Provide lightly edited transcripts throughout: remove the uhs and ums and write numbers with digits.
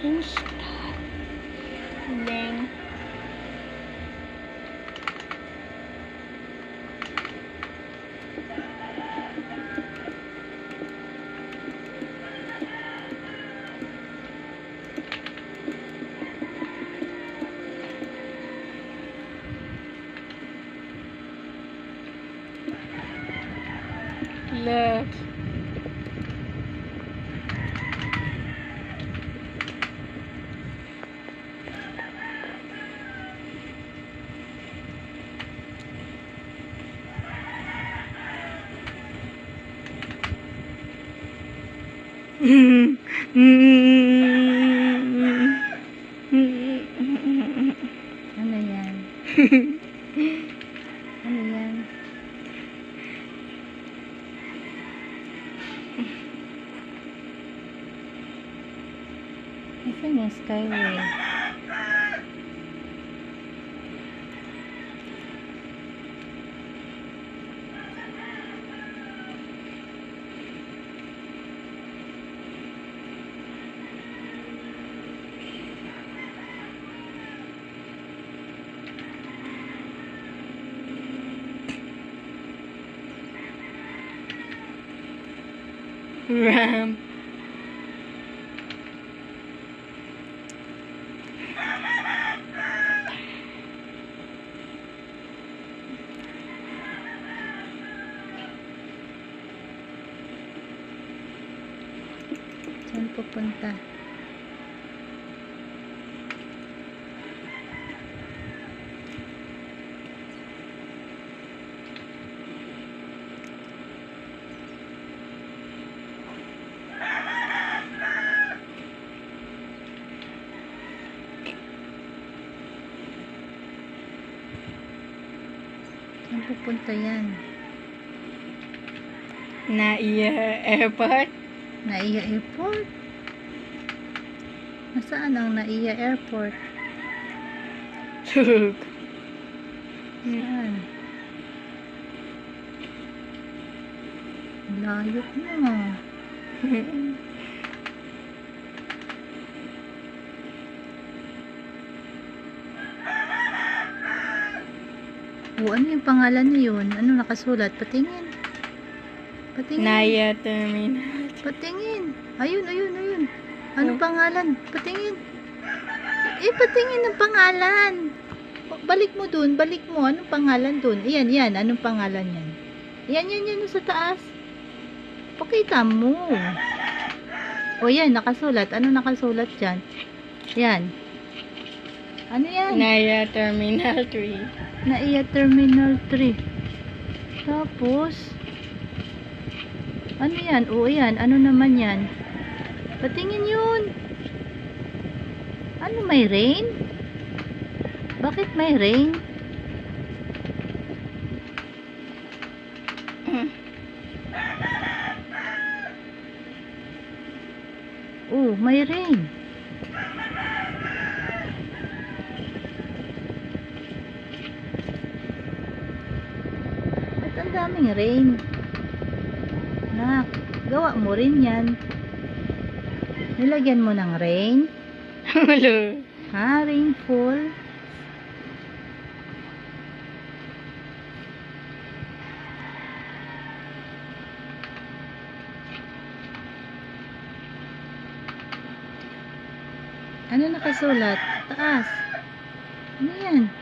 Who's that? Leng. Left. Ano yan? Ano yan? Nasaan yung Skyway? Ram. Saan pupunta? Saan pupunta yan? Naiya Airport. Naiya Airport? Nasaan ang Naiya Airport? Tug. Saan? Layo na. O, ano yung pangalan na yun? Ano nakasulat? Patingin. Patingin. Naya Terminal. Patingin. Ayun, ayun, ayun. Anong pangalan? Patingin. Patingin ang pangalan. Balik mo dun. Balik mo. Anong pangalan dun? Iyan, yan. Anong pangalan yan? Yan, yan, yan. Sa taas. Pakita mo. O, yan. Nakasulat. Ano nakasulat dyan? Yan. Ano yan? Naya Terminal 3. Naiya Terminal 3. Tapos, ano yan? O, yan. Ano naman yan? Patingin yun. Ano, may rain? Bakit may rain? Oh, may rain. Ba't ang daming rain? Nak, gawa mo rin yan. Nilagyan mo ng rain? Hello. Ha? Rainfall? Ano nakasulat? Taas. Ano yan?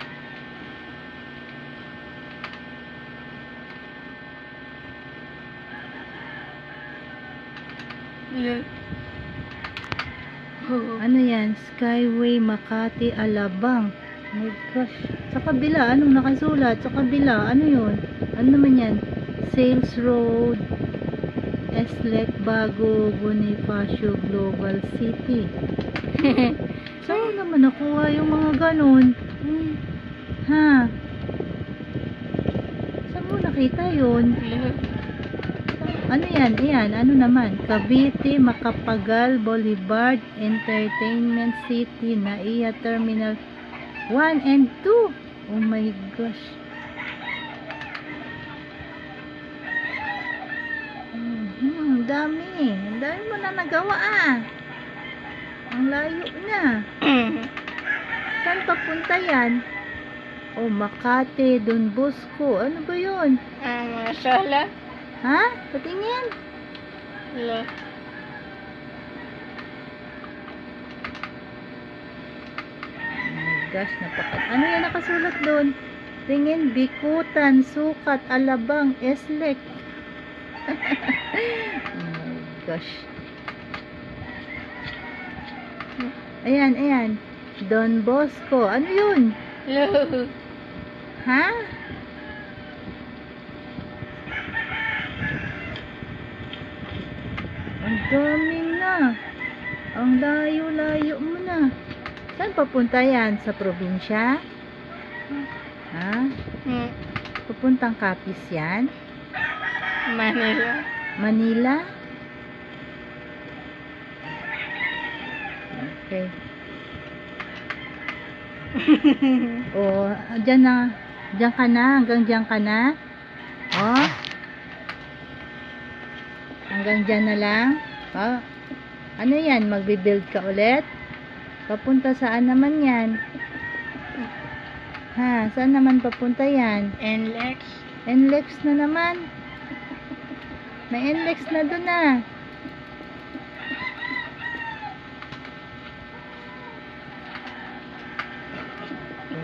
Hello. Ano yan? Skyway Makati Alabang. Oh my gosh. Sa kabila, anong nakasulat? Sa kabila, ano yun? Ano naman yan? Sales Road, Eslek, Bago, Bonifacio, Global City. Saan mo naman nakuha yung mga ganon? Ha? Saan mo nakita yun? Hello. Ano yan? Ayan, ano naman? Cavite, Macapagal, Boulevard, Entertainment City, Naiya Terminal 1 and 2. Oh my gosh. Dami. Ang dami mo na nagawa ah. Ang layo na. Saan papunta yan? Oh, Makati, Don Bosco. Ano ba yun? Mga sala. Ha? Patingin. Hello. Oh my gosh, ano yan nakasulat doon? Tingin, Bikutan, Sukat, Alabang, Eslek. Oh my gosh. Ayan, ayan. Don Bosco. Ano yun? Hello. Ha? Ang dami na. Ang layo-layo mo na. Saan papunta yan? Sa probinsya? Ha? Papuntang Capiz yan? Manila. Manila? Okay. Oh, dyan na. Dyan ka na. Hanggang dyan ka na. Oh. Hanggang dyan na lang. Oh. Ano yan? Magbe-build ka ulit? Papunta saan naman yan? Ha? Saan naman papunta yan? NLEX. NLEX na naman. May NLEX na doon na.